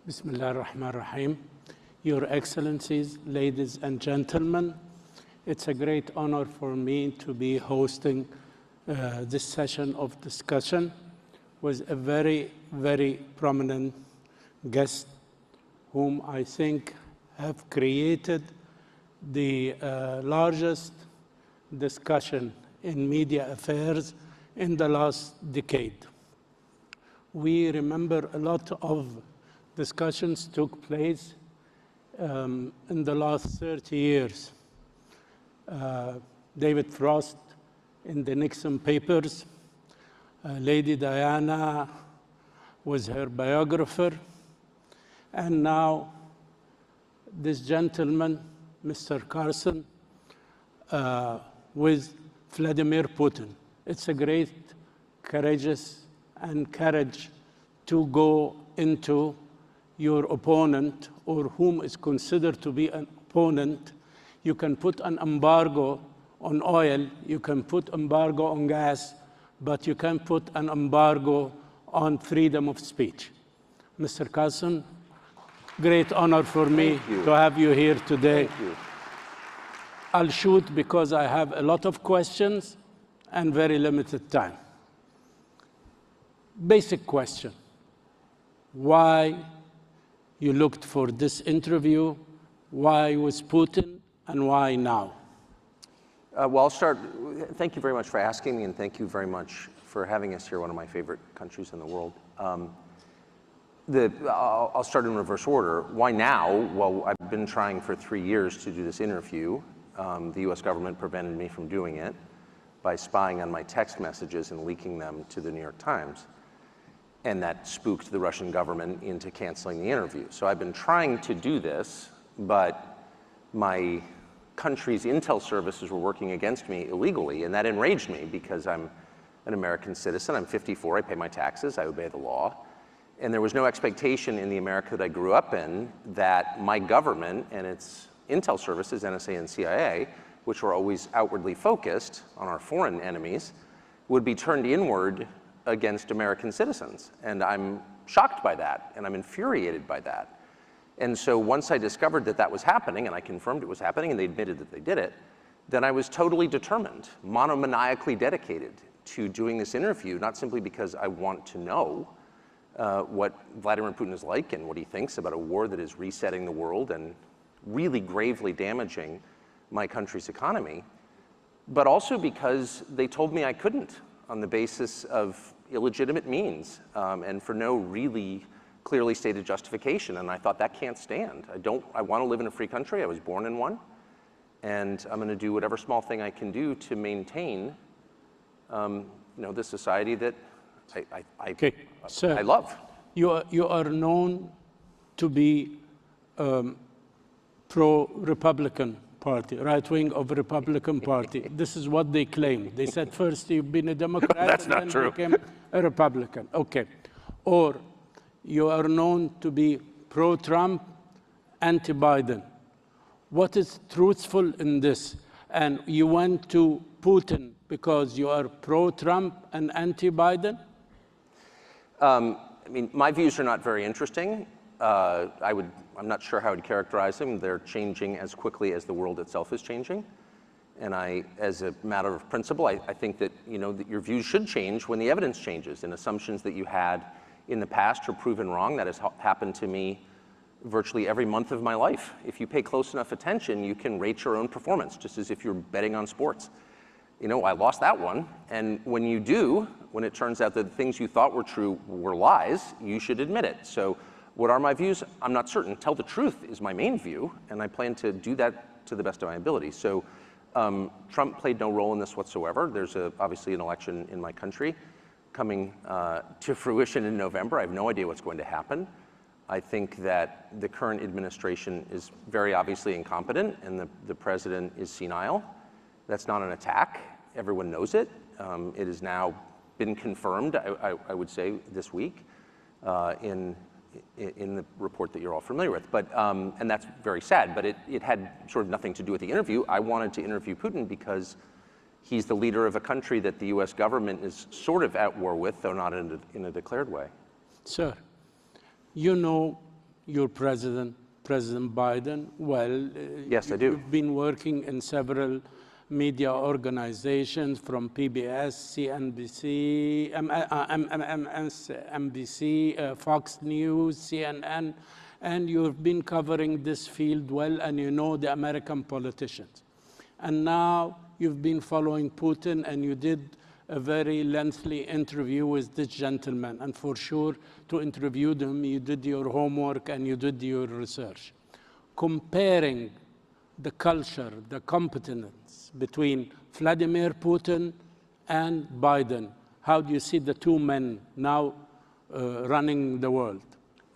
Bismillah ar-Rahman ar-Rahim. Your Excellencies, ladies and gentlemen, it's a great honor for me to be hosting this session of discussion with a very, very prominent guest whom I think have created the largest discussion in media affairs in the last decade. We remember a lot of discussions took place in the last 30 years. David Frost in the Nixon papers, Lady Diana was her biographer, and now this gentleman, Mr. Carlson, with Vladimir Putin. It's a great, courageous, and courage to go into your opponent, or whom is considered to be an opponent. You can put an embargo on oil, you can put embargo on gas, but you can put an embargo on freedom of speech. Mr. Carlson, great honor for me to have you here today. Thank you. I'll shoot because I have a lot of questions and very limited time. Basic question: why you looked for this interview? Why with Putin, and why now? Well, I'll start. Thank you very much for asking me, and thank you very much for having us here, one of my favorite countries in the world. I'll start in reverse order. Why now? Well, I've been trying for 3 years to do this interview. The US government prevented me from doing it by spying on my text messages and leaking them to the New York Times. And that spooked the Russian government into canceling the interview. So I've been trying to do this, but my country's intel services were working against me illegally, and that enraged me because I'm an American citizen, I'm 54, I pay my taxes, I obey the law. And there was no expectation in the America that I grew up in that my government and its intel services, NSA and CIA, which were always outwardly focused on our foreign enemies, would be turned inward against American citizens. And I'm shocked by that, and I'm infuriated by that. And so once I discovered that that was happening, and I confirmed it was happening, and they admitted that they did it, then I was totally determined, monomaniacally dedicated to doing this interview, not simply because I want to know what Vladimir Putin is like and what he thinks about a war that is resetting the world and really gravely damaging my country's economy, but also because they told me I couldn't on the basis of illegitimate means and for no really clearly stated justification. And I thought, that can't stand. I want to live in a free country. I was born in one. And I'm going to do whatever small thing I can do to maintain the society that I love. You are known to be pro-Republican Party, right wing of the Republican Party. This is what they claim. They said first you've been a Democrat That's and not then true. became a Republican. Okay. Or you are known to be pro-Trump, anti-Biden. What is truthful in this? And you went to Putin because you are pro-Trump and anti-Biden? I mean, my views are not very interesting. I'm not sure how I'd characterize them. They're changing as quickly as the world itself is changing. And as a matter of principle, I think that, that your views should change when the evidence changes, and assumptions that you had in the past are proven wrong. That has happened to me virtually every month of my life. If you pay close enough attention, you can rate your own performance, just as if you're betting on sports. I lost that one. And when you do, when it turns out that the things you thought were true were lies, you should admit it. So what are my views? I'm not certain. Tell the truth is my main view, and I plan to do that to the best of my ability. So Trump played no role in this whatsoever. There's obviously an election in my country coming to fruition in November. I have no idea what's going to happen. I think that the current administration is very obviously incompetent, and the president is senile. That's not an attack. Everyone knows it. It has now been confirmed, I would say, this week in the report that you're all familiar with. But, and that's very sad, but it had sort of nothing to do with the interview. I wanted to interview Putin because he's the leader of a country that the US government is sort of at war with, though not in a declared way. Sir, you know your president, President Biden, well. Yes, I do. You've been working in several media organizations from PBS, CNBC, MSNBC, Fox News, CNN, and you've been covering this field well, and you know the American politicians. And now you've been following Putin, and you did a very lengthy interview with this gentleman. And for sure, to interview them, you did your homework and you did your research. Comparing the culture, the competence between Vladimir Putin and Biden, how do you see the two men now running the world?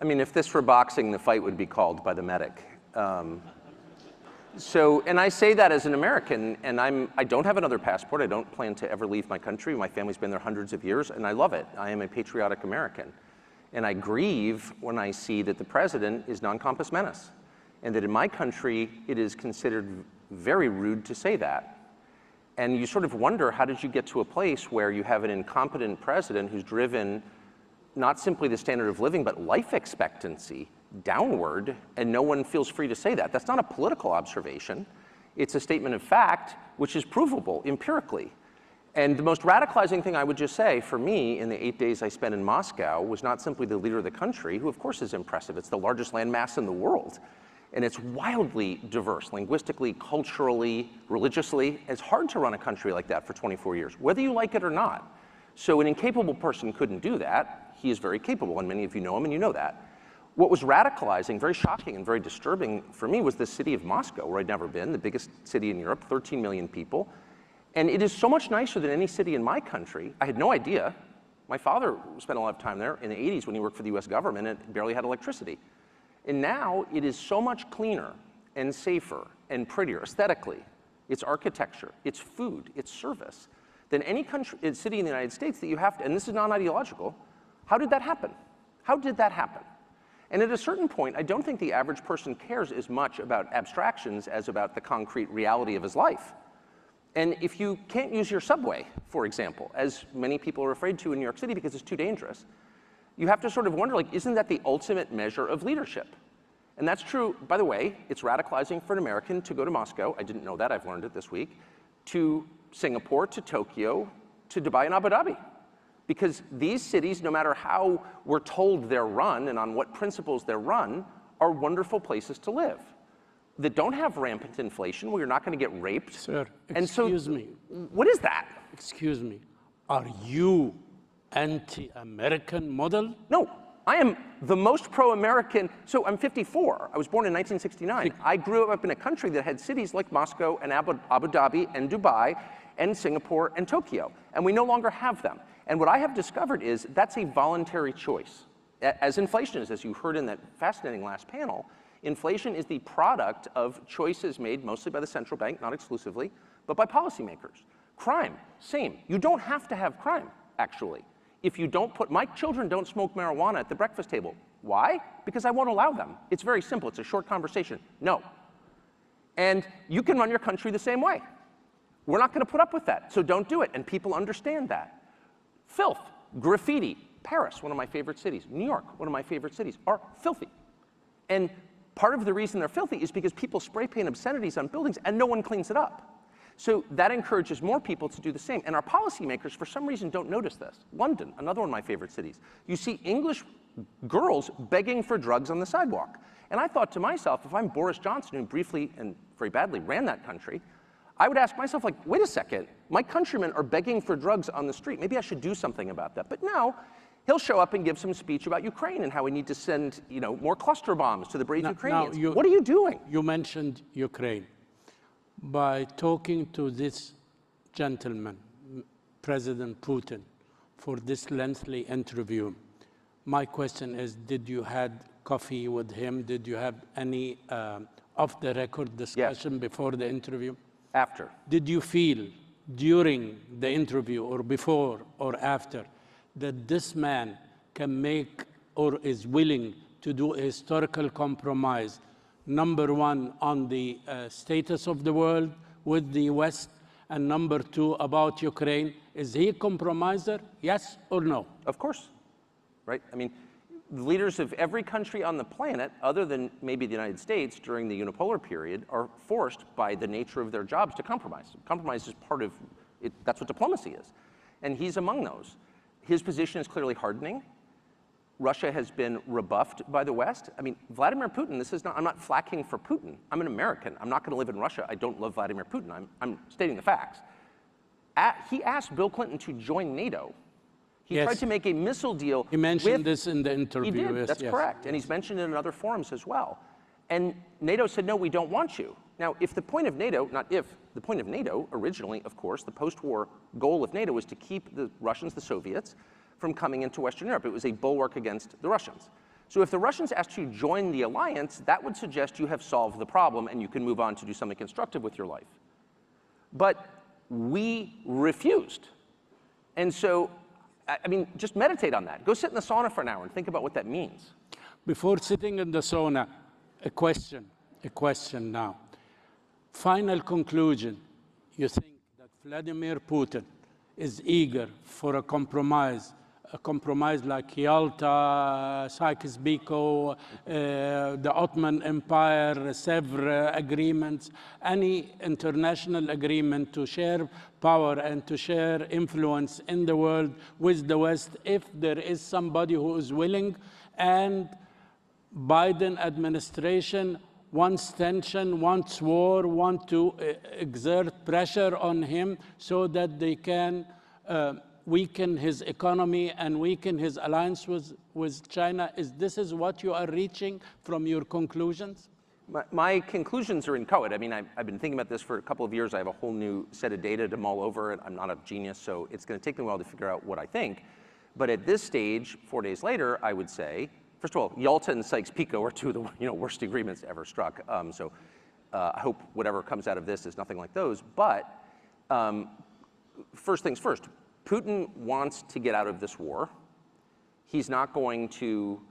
I mean, if this were boxing, the fight would be called by the medic. And I say that as an American, and I don't have another passport. I don't plan to ever leave my country. My family's been there hundreds of years, and I love it. I am a patriotic American. And I grieve when I see that the president is non-compos menace, and that in my country, it is considered very rude to say that. And you sort of wonder, how did you get to a place where you have an incompetent president who's driven not simply the standard of living, but life expectancy downward, and no one feels free to say that? That's not a political observation. It's a statement of fact, which is provable empirically. And the most radicalizing thing I would just say for me in the 8 days I spent in Moscow was not simply the leader of the country, who of course is impressive. It's the largest landmass in the world. And it's wildly diverse, linguistically, culturally, religiously. It's hard to run a country like that for 24 years, whether you like it or not. So an incapable person couldn't do that. He is very capable, and many of you know him, and you know that. What was radicalizing, very shocking and very disturbing for me was the city of Moscow, where I'd never been, the biggest city in Europe, 13 million people. And it is so much nicer than any city in my country. I had no idea. My father spent a lot of time there in the 80s when he worked for the US government and barely had electricity. And now it is so much cleaner and safer and prettier aesthetically. Its architecture, its food, its service, than any country, city in the United States that you have to, and this is non-ideological. How did that happen? How did that happen? And at a certain point, I don't think the average person cares as much about abstractions as about the concrete reality of his life. And if you can't use your subway, for example, as many people are afraid to in New York City because it's too dangerous, you have to sort of wonder, like, isn't that the ultimate measure of leadership? And that's true, by the way, it's radicalizing for an American to go to Moscow, I didn't know that, I've learned it this week, to Singapore, to Tokyo, to Dubai and Abu Dhabi. Because these cities, no matter how we're told they're run and on what principles they're run, are wonderful places to live that don't have rampant inflation, where you're not going to get raped. Sir, excuse me. What is that? Excuse me. Are you anti-American model? No, I am the most pro-American. So I'm 54. I was born in 1969. I grew up in a country that had cities like Moscow and Abu Dhabi and Dubai and Singapore and Tokyo, and we no longer have them. And what I have discovered is that's a voluntary choice. As inflation is, as you heard in that fascinating last panel, inflation is the product of choices made mostly by the central bank, not exclusively, but by policymakers. Crime, same. You don't have to have crime, actually. If you don't put, my children don't smoke marijuana at the breakfast table. Why? Because I won't allow them. It's very simple. It's a short conversation. No. And you can run your country the same way. We're not going to put up with that, so don't do it. And people understand that. Filth, graffiti, Paris, one of my favorite cities, New York, one of my favorite cities, are filthy. And part of the reason they're filthy is because people spray paint obscenities on buildings and no one cleans it up. So that encourages more people to do the same. And our policymakers, for some reason, don't notice this. London, another one of my favorite cities. You see English girls begging for drugs on the sidewalk. And I thought to myself, if I'm Boris Johnson, who briefly and very badly ran that country, I would ask myself, like, wait a second, my countrymen are begging for drugs on the street. Maybe I should do something about that. But no, he'll show up and give some speech about Ukraine and how we need to send, more cluster bombs to the brave Ukrainians. What are you doing? You mentioned Ukraine. By talking to this gentleman, President Putin, for this lengthy interview, my question is, did you had coffee with him? Did you have any off-the-record discussion before the interview? After. Did you feel during the interview or before or after that this man can make or is willing to do a historical compromise, number one, on the status of the world with the West, and number two, about Ukraine? Is he a compromiser, yes or no? Of course, right? I mean, the leaders of every country on the planet, other than maybe the United States during the unipolar period, are forced by the nature of their jobs to compromise. Compromise is part of it. That's what diplomacy is. And he's among those. His position is clearly hardening. Russia has been rebuffed by the West. I mean, Vladimir Putin, I'm not flacking for Putin. I'm an American. I'm not going to live in Russia. I don't love Vladimir Putin. I'm stating the facts. He asked Bill Clinton to join NATO. He tried to make a missile deal. He mentioned this in the interview. He did, that's correct. And he's mentioned it in other forums as well. And NATO said, no, we don't want you. Now, if the point of NATO, the point of NATO originally, of course, the post-war goal of NATO was to keep the Russians, the Soviets, from coming into Western Europe. It was a bulwark against the Russians. So if the Russians asked you to join the alliance, that would suggest you have solved the problem and you can move on to do something constructive with your life. But we refused. And so, I mean, just meditate on that. Go sit in the sauna for an hour and think about what that means. Before sitting in the sauna, a question now. Final conclusion, you think that Vladimir Putin is eager for a compromise like Yalta, Sykes-Picot, the Ottoman Empire, Sèvres agreements, any international agreement to share power and to share influence in the world with the West, if there is somebody who is willing, and Biden administration wants tension, wants war, want to exert pressure on him so that they can weaken his economy and weaken his alliance with China. This is what you are reaching from your conclusions? My conclusions are inchoate. I mean, I've been thinking about this for a couple of years. I have a whole new set of data to mull over, and I'm not a genius, so it's going to take me a while to figure out what I think. But at this stage, 4 days later, I would say, first of all, Yalta and Sykes-Picot are two of the worst agreements ever struck. So I hope whatever comes out of this is nothing like those. But first things first, Putin wants to get out of this war. He's not going to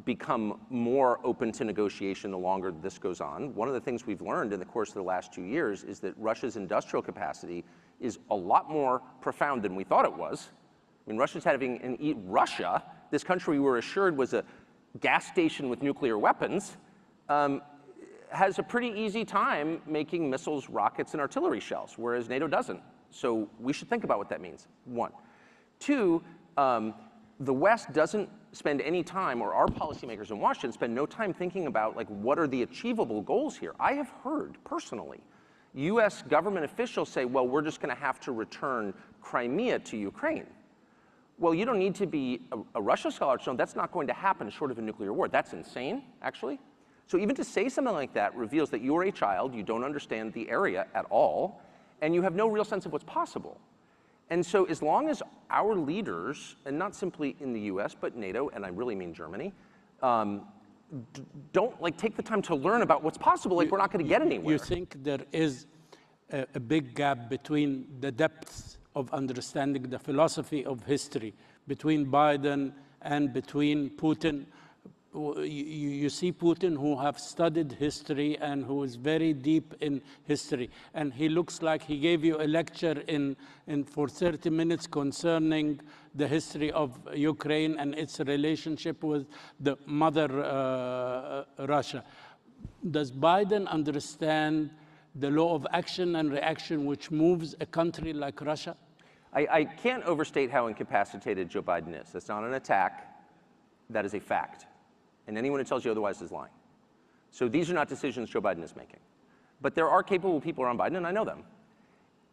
become more open to negotiation the longer this goes on. One of the things we've learned in the course of the last 2 years is that Russia's industrial capacity is a lot more profound than we thought it was. I mean, Russia's having Russia, this country we were assured was a gas station with nuclear weapons, has a pretty easy time making missiles, rockets, and artillery shells, whereas NATO doesn't. So we should think about what that means, one. Two, the West doesn't spend any time, or our policymakers in Washington spend no time thinking about, like, what are the achievable goals here? I have heard, personally, US government officials say, well, we're just gonna have to return Crimea to Ukraine. Well, you don't need to be a Russia scholar to know that's not going to happen short of a nuclear war. That's insane, actually. So even to say something like that reveals that you're a child, you don't understand the area at all, and you have no real sense of what's possible. And so as long as our leaders, and not simply in the US, but NATO, and I really mean Germany, don't take the time to learn about what's possible, we're not gonna get anywhere. You think there is a big gap between the depths of understanding the philosophy of history between Biden and between Putin? You see Putin, who have studied history and who is very deep in history, and he looks like he gave you a lecture for 30 minutes concerning the history of Ukraine and its relationship with the mother Russia. Does Biden understand the law of action and reaction which moves a country like Russia? I can't overstate how incapacitated Joe Biden is. That's not an attack. That is a fact. And anyone who tells you otherwise is lying. So these are not decisions Joe Biden is making. But there are capable people around Biden, and I know them.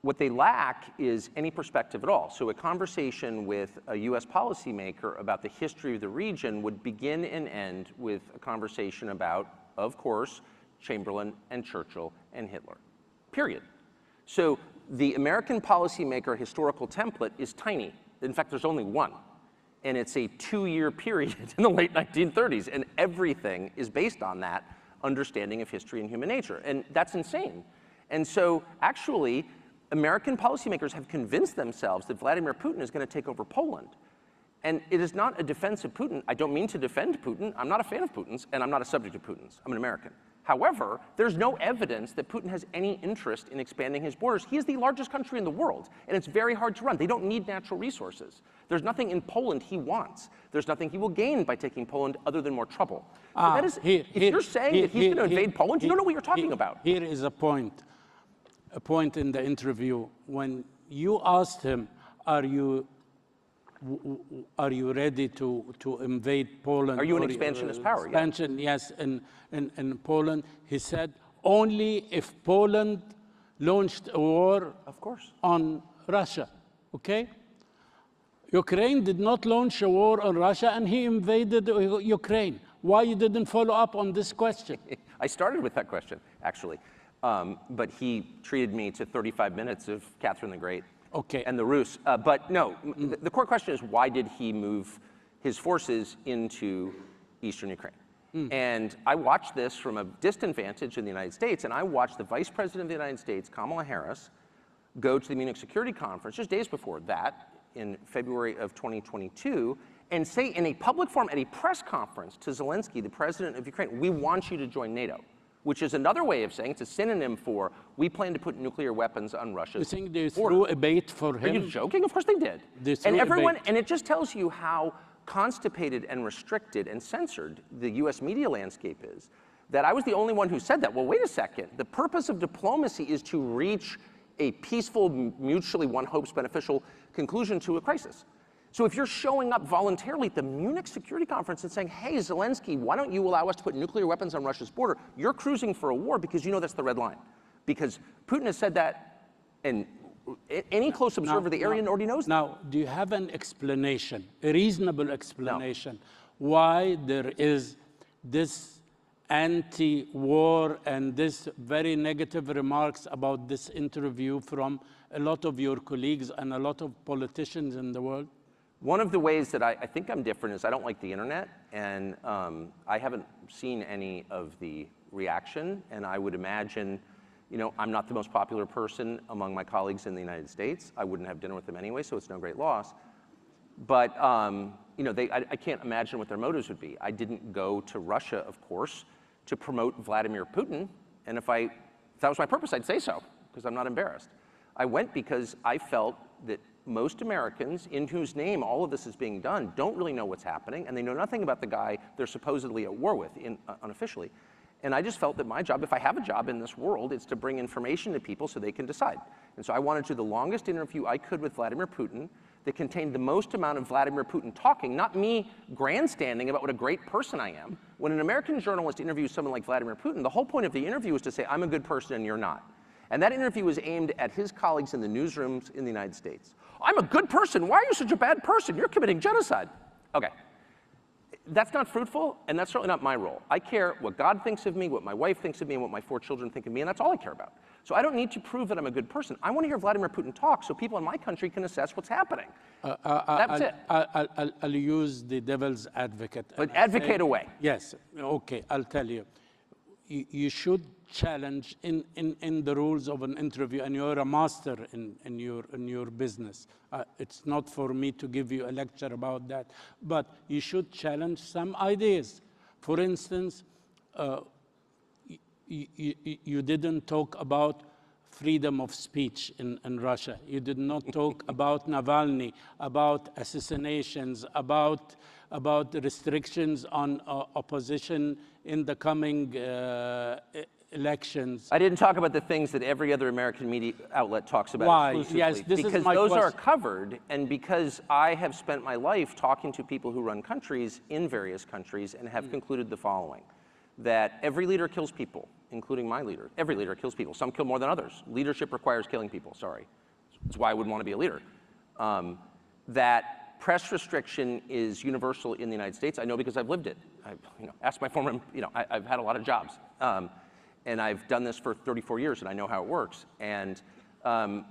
What they lack is any perspective at all. So a conversation with a US policymaker about the history of the region would begin and end with a conversation about, of course, Chamberlain and Churchill and Hitler, period. So the American policymaker historical template is tiny. In fact, there's only one. And it's a 2-year period in the late 1930s, and everything is based on that understanding of history and human nature, and that's insane. And so actually, American policymakers have convinced themselves that Vladimir Putin is going to take over Poland. And it is not a defense of Putin. I don't mean to defend Putin. I'm not a fan of Putin's, and I'm not a subject of Putin's. I'm an American. However, there's no evidence that Putin has any interest in expanding his borders. He is the largest country in the world, and it's very hard to run. They don't need natural resources. There's nothing in Poland he wants. There's nothing he will gain by taking Poland other than more trouble. So that is, if you're saying that he's going to invade Poland, you don't know what you're talking about. Here is a point in the interview when you asked him, are you ready to invade Poland? Are you an expansionist power? Expansion, yes, in Poland. He said, only if Poland launched a war on Russia, okay? Ukraine did not launch a war on Russia, and he invaded Ukraine. Why you didn't follow up on this question? I started with that question, actually. But he treated me to 35 minutes of Catherine the Great. Okay. And the Rus. But no, the core question is, why did he move his forces into eastern Ukraine? And I watched this from a distant vantage in the United States, and I watched the Vice President of the United States, Kamala Harris, go to the Munich Security Conference just days before that, in February of 2022, and say in a public forum, at a press conference to Zelensky, the president of Ukraine, we want you to join NATO. Which is another way of saying, it's a synonym for, we plan to put nuclear weapons on Russia's border. You think they threw a bait for him? Are you joking? Of course they did. And everyone, and it just tells you how constipated and restricted and censored the US media landscape is, that I was the only one who said that. Well, wait a second. The purpose of diplomacy is to reach a peaceful, mutually, one hopes, beneficial conclusion to a crisis. So if you're showing up voluntarily at the Munich Security Conference and saying, hey, Zelensky, why don't you allow us to put nuclear weapons on Russia's border? You're cruising for a war because you know that's the red line. Because Putin has said that, and any close observer of the area already knows that. Now, do you have an explanation, a reasonable explanation, why there is this anti-war and this very negative remarks about this interview from a lot of your colleagues and a lot of politicians in the world? One of the ways that I think I'm different is I don't like the internet, and I haven't seen any of the reaction, and I would imagine, you know, I'm not the most popular person among my colleagues in the United States. I wouldn't have dinner with them anyway, so it's no great loss. But, you know, I can't imagine what their motives would be. I didn't go to Russia, of course, to promote Vladimir Putin, and if that was my purpose, I'd say so, because I'm not embarrassed. I went because I felt that most Americans, in whose name all of this is being done, don't really know what's happening, and they know nothing about the guy they're supposedly at war with, unofficially. And I just felt that my job, if I have a job in this world, is to bring information to people so they can decide. And so I wanted to do the longest interview I could with Vladimir Putin that contained the most amount of Vladimir Putin talking, not me grandstanding about what a great person I am. When an American journalist interviews someone like Vladimir Putin, the whole point of the interview is to say, I'm a good person and you're not. And that interview was aimed at his colleagues in the newsrooms in the United States. I'm a good person. Why are you such a bad person? You're committing genocide. Okay. That's not fruitful, and that's certainly not my role. I care what God thinks of me, what my wife thinks of me, and what my 4 children think of me, and that's all I care about. So I don't need to prove that I'm a good person. I want to hear Vladimir Putin talk so people in my country can assess what's happening. That's it. I'll use the devil's advocate. But advocate away. Yes, okay, I'll tell you. You should challenge in the rules of an interview, and you're a master in your business. It's not for me to give you a lecture about that, but you should challenge some ideas. For instance, you didn't talk about freedom of speech in Russia. You did not talk about Navalny, about assassinations, about restrictions on opposition in the coming elections. I didn't talk about the things that every other American media outlet talks about. Why? Exclusively. Yes, this because is my those question. are covered, and because I have spent my life talking to people who run countries in various countries and have concluded the following, that every leader kills people, including my leader. Every leader kills people. Some kill more than others. Leadership requires killing people, sorry. That's why I wouldn't want to be a leader. That press restriction is universal in the United States. I know because I've lived it. I've asked my former, I've had a lot of jobs. And I've done this for 34 years, and I know how it works. And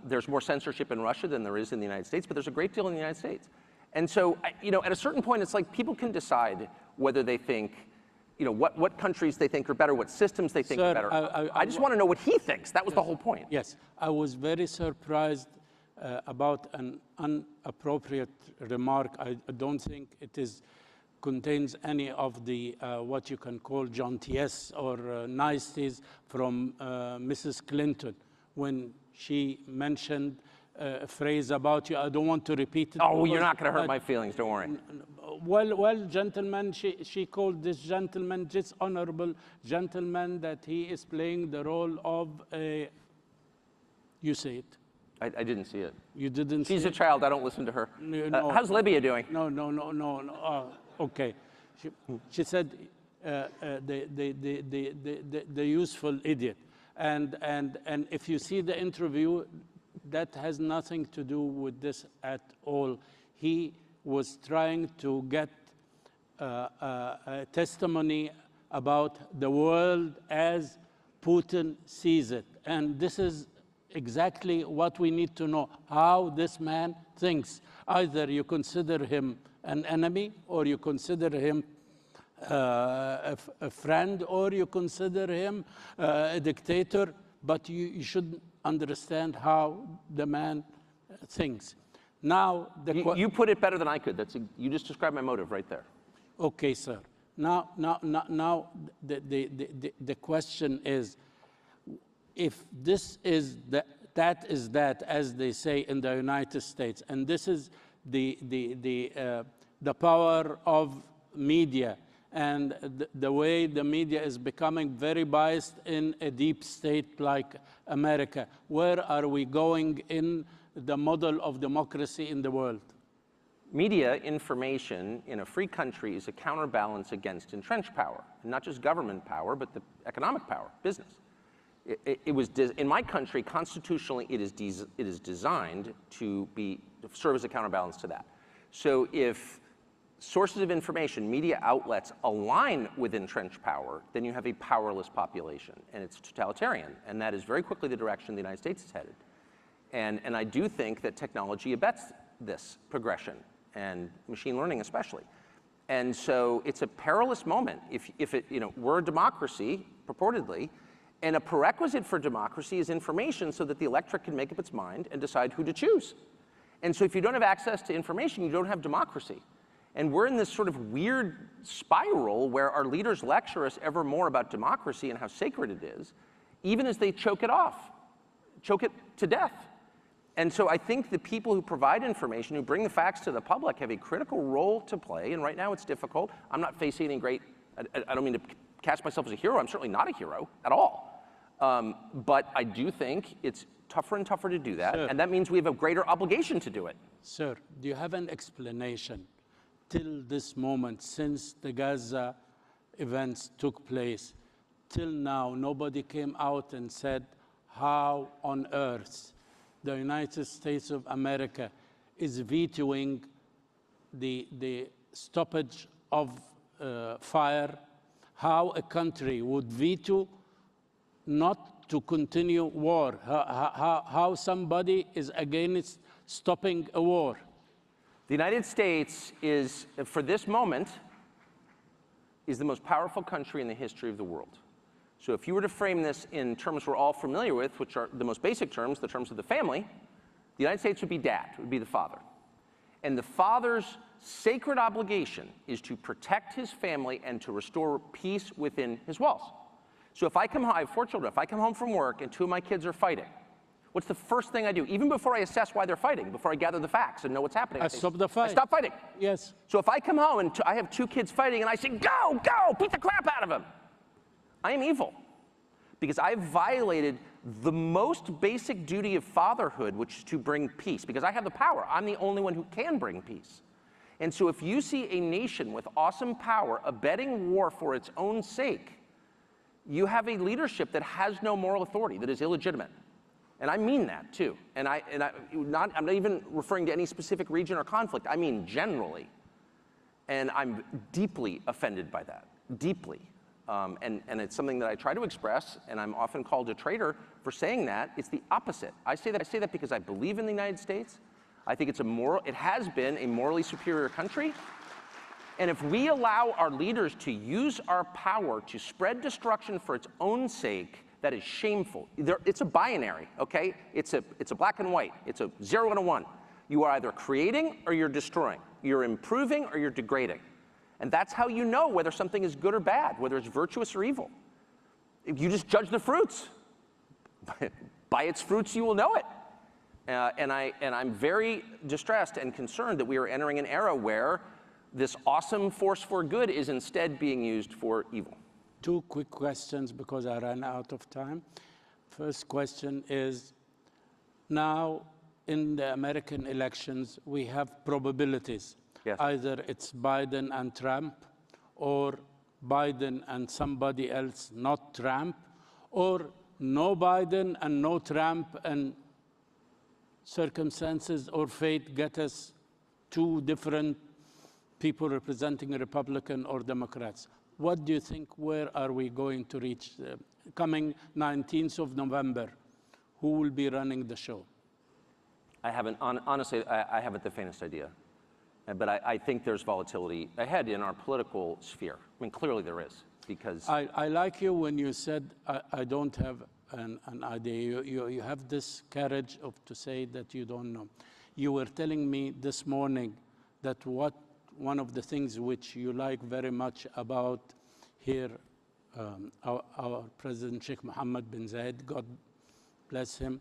there's more censorship in Russia than there is in the United States, but there's a great deal in the United States. And so, at a certain point, it's like people can decide whether they think, what countries they think are better, what systems they think are better. I just want to know what he thinks. That was the whole point. Yes, I was very surprised about an inappropriate remark. I don't think it is contains any of the what you can call gentillesse or niceties from Mrs. Clinton when she mentioned a phrase about you. I don't want to repeat it. Oh, you're not going to hurt my feelings, don't worry. Well, gentlemen, she called this gentleman, this honorable gentleman, that he is playing the role of a, you say it. I didn't see it. You didn't see it? She's a child, I don't listen to her. No. How's Libya doing? No. Okay. She said the useful idiot. And if you see the interview, that has nothing to do with this at all. He was trying to get a testimony about the world as Putin sees it. And this is exactly what we need to know, how this man thinks. Either you consider him an enemy, or you consider him a friend, or you consider him a dictator, but you should understand how the man thinks. Now, you put it better than I could. You just described my motive right there. Okay, sir. Now the question is, if this is that is that, as they say in the United States, and this is the power of media, and the way the media is becoming very biased in a deep state like America, where are we going in the model of democracy in the world? Media information in a free country is a counterbalance against entrenched power, and not just government power, but the economic power, business. It was in my country, constitutionally, it is designed to serve as a counterbalance to that. So if sources of information, media outlets, align with entrenched power, then you have a powerless population, and it's totalitarian, and that is very quickly the direction the United States is headed. And I do think that technology abets this progression, and machine learning especially. And so it's a perilous moment. If it, we're a democracy, purportedly, and a prerequisite for democracy is information so that the electorate can make up its mind and decide who to choose. And so if you don't have access to information, you don't have democracy. And we're in this sort of weird spiral where our leaders lecture us ever more about democracy and how sacred it is, even as they choke it off, choke it to death. And so I think the people who provide information, who bring the facts to the public, have a critical role to play. And right now it's difficult. I'm not facing any great, I don't mean to cast myself as a hero. I'm certainly not a hero at all. But I do think it's tougher and tougher to do that. Sir, and that means we have a greater obligation to do it. Sir, do you have an explanation till this moment, since the Gaza events took place, till now, nobody came out and said how on earth the United States of America is vetoing the stoppage of fire, how a country would veto not to continue war, how somebody is against stopping a war. The United States is, for this moment, is the most powerful country in the history of the world. So if you were to frame this in terms we're all familiar with, which are the most basic terms, the terms of the family, the United States would be dad, would be the father. And the father's sacred obligation is to protect his family and to restore peace within his walls. So if I come home, I have 4 children, if I come home from work and 2 of my kids are fighting, what's the first thing I do? Even before I assess why they're fighting, before I gather the facts and know what's happening. I stop the fight. I stop fighting. Yes. So if I come home and I have 2 kids fighting and I say, go, beat the crap out of them, I am evil. Because I've violated the most basic duty of fatherhood, which is to bring peace. Because I have the power. I'm the only one who can bring peace. And so if you see a nation with awesome power abetting war for its own sake, you have a leadership that has no moral authority, that is illegitimate. And I mean that, too. And I'm not even referring to any specific region or conflict. I mean generally. And I'm deeply offended by that, deeply. And it's something that I try to express, and I'm often called a traitor for saying that. It's the opposite. I say that because I believe in the United States. I think it has been a morally superior country. And if we allow our leaders to use our power to spread destruction for its own sake, that is shameful. It's a binary, okay? It's a black and white. It's a 0 and a 1. You are either creating or you're destroying. You're improving or you're degrading. And that's how you know whether something is good or bad, whether it's virtuous or evil. You just judge the fruits. By its fruits you will know it. And I'm very distressed and concerned that we are entering an era where this awesome force for good is instead being used for evil. Two quick questions because I ran out of time. First question is, now in the American elections, we have probabilities. Yes. Either it's Biden and Trump, or Biden and somebody else, not Trump, or no Biden and no Trump, and circumstances or fate get us two different people representing Republican or Democrats. What do you think, where are we going to reach? Coming 19th of November, who will be running the show? I haven't, honestly, I haven't the faintest idea. But I think there's volatility ahead in our political sphere. I mean, clearly there is, because... I like you when you said, I don't have an idea. You have this courage to say that you don't know. You were telling me this morning that one of the things which you like very much about here, our President Sheikh Mohammed bin Zayed, God bless him,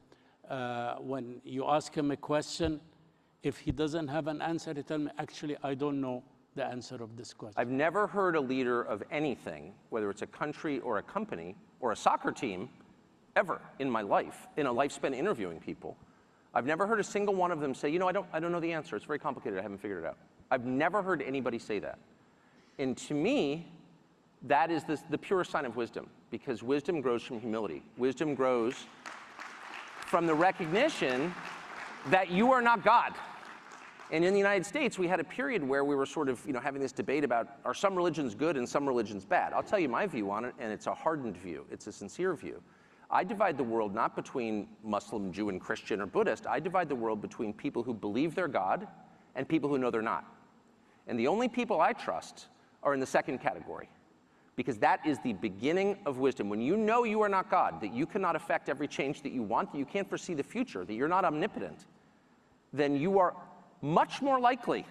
when you ask him a question, if he doesn't have an answer, he tells me, actually, I don't know the answer of this question. I've never heard a leader of anything, whether it's a country or a company or a soccer team, ever in my life, in a life spent interviewing people, I've never heard a single one of them say, you know, I don't know the answer. It's very complicated. I haven't figured it out. I've never heard anybody say that. And to me, that is the purest sign of wisdom, because wisdom grows from humility. Wisdom grows from the recognition that you are not God. And in the United States, we had a period where we were sort of, having this debate about, are some religions good and some religions bad? I'll tell you my view on it, and it's a hardened view. It's a sincere view. I divide the world not between Muslim, Jew, and Christian or Buddhist. I divide the world between people who believe they're God and people who know they're not. And the only people I trust are in the second category, because that is the beginning of wisdom. When you know you are not God, that you cannot affect every change that you want, that you can't foresee the future, that you're not omnipotent, then you are much more likely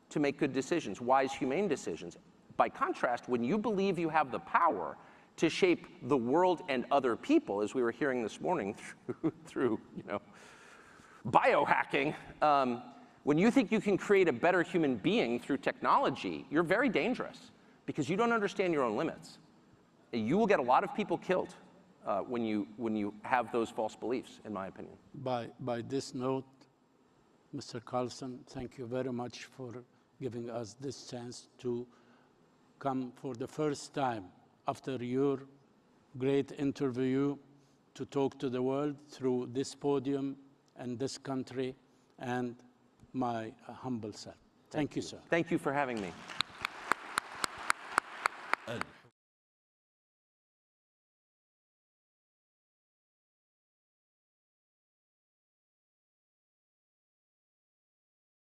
to make good decisions, wise, humane decisions. By contrast, when you believe you have the power to shape the world and other people, as we were hearing this morning through biohacking, when you think you can create a better human being through technology, you're very dangerous, because you don't understand your own limits. You will get a lot of people killed when you have those false beliefs, in my opinion. By this note, Mr. Carlson, thank you very much for giving us this chance to come for the first time after your great interview to talk to the world through this podium and this country and my humble self. Thank you, sir. Thank you for having me.